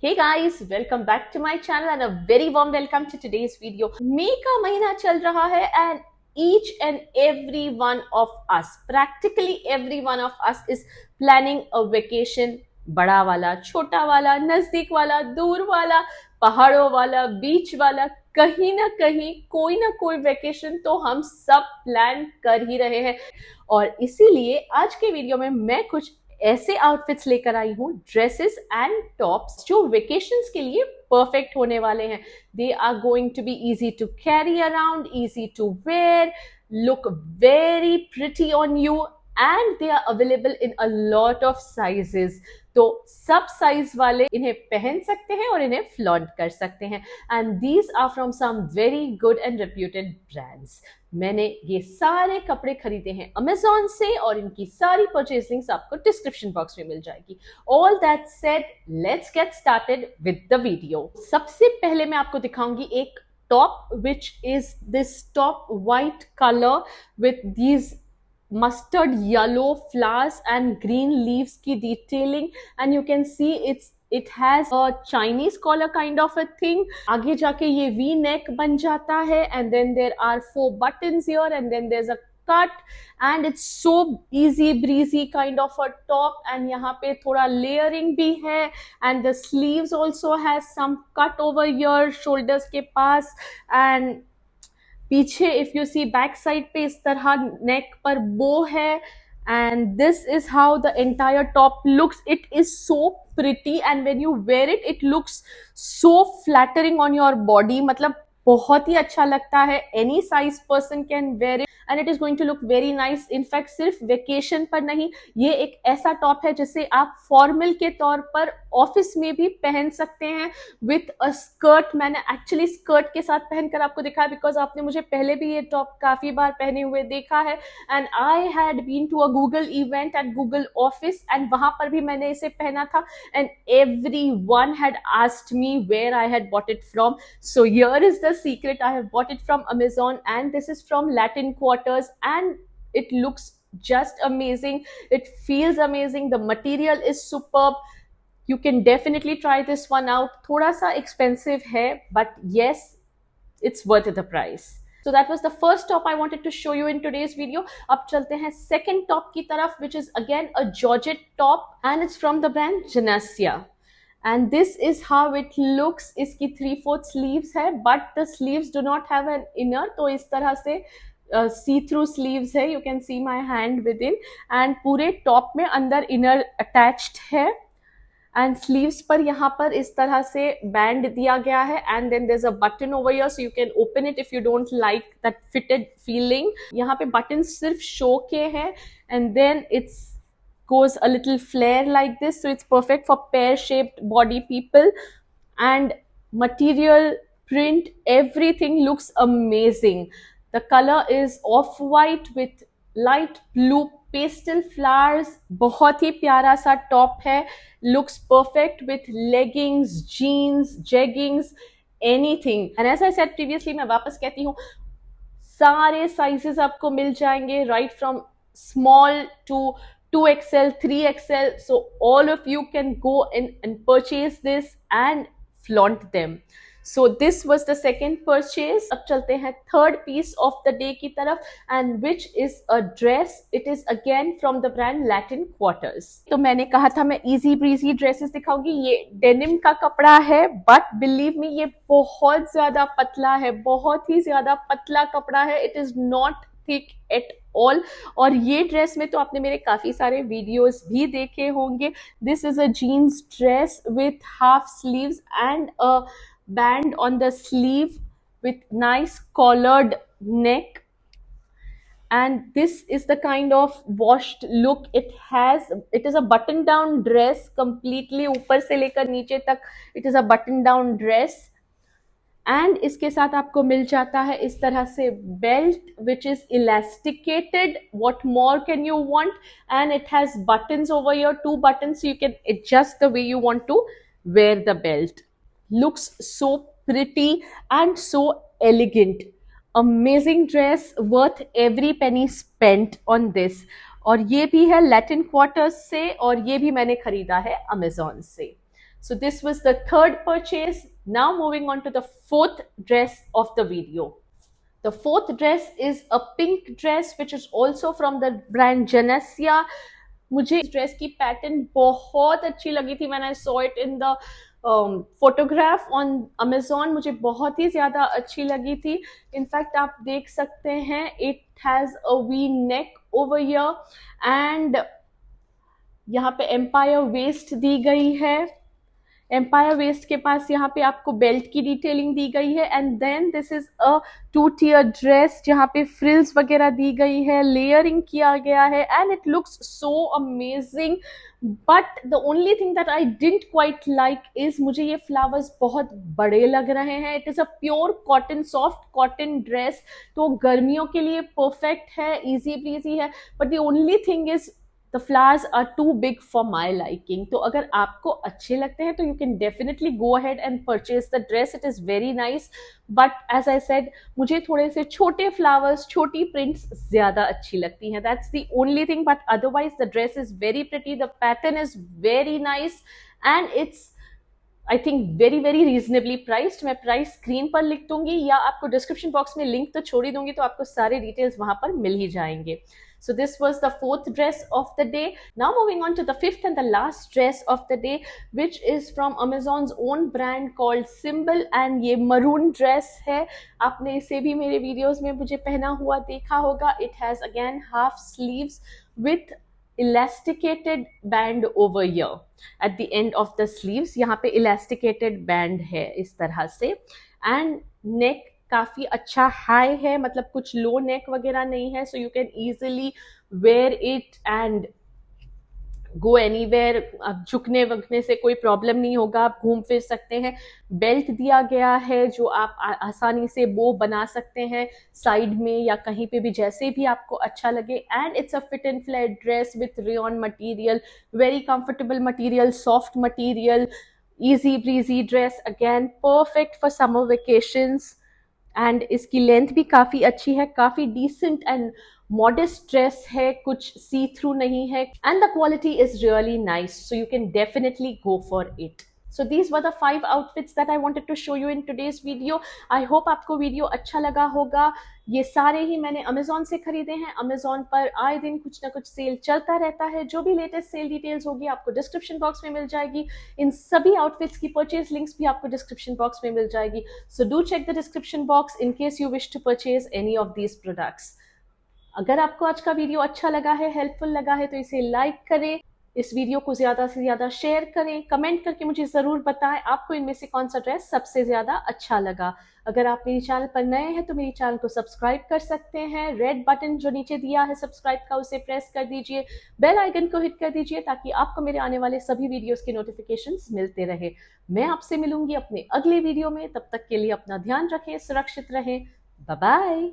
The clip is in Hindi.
Hey guys, welcome back to my channel and a very warm welcome to today's video. मई का महीना चल रहा है and each and every one of us, practically every one of us is planning a vacation. बड़ा वाला, छोटा वाला, नजदीक वाला, दूर वाला, पहाड़ों वाला, बीच वाला, कहीं ना कोई वेकेशन तो हम सब प्लान कर ही रहे हैं। और इसीलिए आज के वीडियो में मैं कुछ ऐसे आउटफिट्स लेकर आई हूँ, ड्रेसेस एंड टॉप्स जो वेकेशंस के लिए परफेक्ट होने वाले हैं। They are going to be easy to carry around, easy to wear, look very pretty on you and they are available in a lot of sizes. तो सब साइज वाले इन्हें पहन सकते हैं और इन्हें फ्लॉन्ट कर सकते हैं and these are from some very good and reputed brands. मैंने ये सारे कपड़े खरीदे हैं अमेजोन से और इनकी सारी परचेज लिंक्स आपको डिस्क्रिप्शन बॉक्स में मिल जाएगी। All that said, let's get started with the video. सबसे पहले मैं आपको दिखाऊंगी एक top, which is this top white color with these mustard yellow flowers and green leaves की detailing, and you can see it has a Chinese collar kind of a thing. आगे जाके ये V neck बन जाता है and then there are 4 buttons here and then there's a cut and it's so easy breezy kind of a top and यहाँ पे थोड़ा layering भी है and the sleeves also has some cut over here shoulders के पास and पीछे if you see back side पे इस तरह neck पर bow है and this is how the entire top looks. It is so pretty and when you wear it, it looks so flattering on your body. मतलब बहुत ही अच्छा लगता है। Any size person can wear it and it is going to look very nice. In fact, सिर्फ वेकेशन पर नहीं, ये एक ऐसा टॉप है जिसे आप फॉर्मल के तौर पर ऑफिस में भी पहन सकते हैं विथ अ स्कर्ट। मैंने एक्चुअली स्कर्ट के साथ पहनकर आपको दिखाया बिकॉज आपने मुझे पहले भी ये टॉप काफी बार पहने हुए देखा है and I had been to a Google event at Google office and वहां पर भी मैंने इसे पहना था and everyone had asked me where I had bought it from. So here is the secret. I have bought it from Amazon and this is from Latin Quarters and it looks just amazing. It feels amazing. The material is superb. You can definitely try this one out. थोड़ा सा expensive है but yes, it's worth the price. So that was the first top I wanted to show you in today's video. अब चलते हैं second top की तरफ, which is again a Georgette top and it's from the brand Genesia. And this is how it looks. इसकी 3/4 sleeves है but the sleeves do not have an inner, तो इस तरह से see through sleeves है. You can see my hand within and पूरे top में अंदर inner attached है and sleeves पर यहाँ पर इस तरह से band दिया गया है and then there's a button over here so you can open it if you don't like that fitted feeling. यहाँ पे buttons सिर्फ show के हैं and then it's goes a little flare like this so it's perfect for pear shaped body people and material, print, everything looks amazing. The color is off white with light blue pastel flowers. बहुत ही प्यारा सा टॉप है. Looks perfect with leggings, jeans, jeggings, anything. And as I said previously, मैं वापस कहती हूँ, सारे sizes आपको मिल जाएंगे right from small to 2XL, 3XL. So all of you can go in and purchase this and flaunt them. So this was the second purchase. अब चलते हैं third piece of the day की तरफ and which is a dress. It is again from the brand Latin Quarters. तो मैंने कहा था मैं easy breezy dresses दिखाऊंगी. ये denim का कपड़ा है but believe me ये बहुत ज्यादा पतला है, बहुत ही ज्यादा पतला कपड़ा है. It is not thick at all. और ये ड्रेस में तो आपने मेरे काफी सारे वीडियोस भी देखे होंगे. This is a jeans dress with half sleeves and a band on the sleeve with nice collared neck and this is the kind of washed look it has. It is a button down dress completely, ऊपर से लेकर नीचे तक it is a button down dress and इसके साथ आपको मिल जाता है इस तरह से belt which is elasticated. What more can you want? And it has buttons over here, 2 buttons so you can adjust the way you want to wear the belt. Looks so pretty and so elegant. Amazing dress, worth every penny spent on this. और ये भी है Latin Quarters से और ये भी मैंने खरीदा है Amazon से. So this was the third purchase. Now moving on to the fourth dress of the video. The fourth dress is a pink dress which is also from the brand Genesia. मुझे इस ड्रेस की पैटर्न बहुत अच्छी लगी थी when I saw it in the photograph on Amazon. मुझे बहुत ही ज्यादा अच्छी लगी थी. इनफैक्ट आप देख सकते हैं it has a V neck over here and यहाँ पे एम्पायर वेस्ट दी गई है. एम्पायर वेस्ट के पास यहाँ पे आपको बेल्ट की डिटेलिंग दी गई है. And then this is a 2-tier dress जहाँ पे फ्रिल्स वगैरह दी गई है, लेयरिंग किया गया है and it looks so amazing. But the only thing that I didn't quite like is मुझे ये फ्लावर्स बहुत बड़े लग रहे हैं. It is a pure cotton, soft cotton dress, तो गर्मियों के लिए परफेक्ट है, इजी ब्रीजी है. But the only thing is the flowers are too big for my liking. तो अगर आपको अच्छे लगते हैं तो you can definitely go ahead and purchase the dress. It is very nice. But as I said, मुझे थोड़े से छोटे flowers, छोटी prints ज़्यादा अच्छी लगती हैं. That's the only thing. But otherwise the dress is very pretty. The pattern is very nice and it's I think very very reasonably priced. मैं प्राइस स्क्रीन पर लिख दूंगी या आपको डिस्क्रिप्शन बॉक्स में लिंक तो छोड़ ही दूंगी, तो आपको सारे डिटेल्स वहां पर मिल ही जाएंगे. So this was the fourth dress of the day. Now moving on to the fifth and the last dress of the day, which is from Amazon's own brand called Symbol. And ये maroon dress है. आपने इसे भी मेरे वीडियोस में मुझे पहना हुआ देखा होगा. It has again half sleeves with elasticated band over here at the end of the sleeves. यहाँ पे elasticated band है इस तरह से. and neck काफी अच्छा हाई है, मतलब कुछ लो नेक वगैरह नहीं है. So you can easily wear it and go anywhere. अब झुकने वगने से कोई प्रॉब्लम नहीं होगा, आप घूम फिर सकते हैं. बेल्ट दिया गया है जो आप आसानी से बो बना सकते हैं साइड में या कहीं पे भी, जैसे भी आपको अच्छा लगे. And it's a fit and flat dress with rayon material, very comfortable material, soft material, easy breezy dress, again perfect for summer vacations. And इसकी लेंथ भी काफ़ी अच्छी है, काफ़ी डिसेंट एंड मॉडेस्ट ड्रेस है, कुछ सी थ्रू नहीं है. And the quality is really nice, so you can definitely go for it. So these were the 5 outfits that I wanted to show you in today's video. I hope आपको वीडियो अच्छा लगा होगा. ये सारे ही मैंने Amazon से खरीदे हैं. Amazon पर आए दिन कुछ ना कुछ सेल चलता रहता है. जो भी लेटेस्ट सेल डिटेल्स होगी आपको डिस्क्रिप्शन बॉक्स में मिल जाएगी. इन सभी आउटफिट्स की परचेज लिंक्स भी आपको डिस्क्रिप्शन बॉक्स में मिल जाएगी. So do check the description box in case you wish to purchase any of these products. अगर आपको आज का वीडियो अच्छा लगा है, हेल्पफुल लगा है, तो इसे लाइक करें, इस वीडियो को ज्यादा से ज्यादा शेयर करें, कमेंट करके मुझे जरूर बताएं आपको इनमें से कौन सा ड्रेस सबसे ज्यादा अच्छा लगा. अगर आप मेरी चैनल पर नए हैं तो मेरी चैनल को सब्सक्राइब कर सकते हैं. रेड बटन जो नीचे दिया है सब्सक्राइब का, उसे प्रेस कर दीजिए. बेल आइकन को हिट कर दीजिए ताकि आपको मेरे आने वाले सभी वीडियोस के नोटिफिकेशंस मिलते रहे. मैं आपसे मिलूंगी अपने अगले वीडियो में. तब तक के लिए अपना ध्यान रखें, सुरक्षित रहें. Bye bye.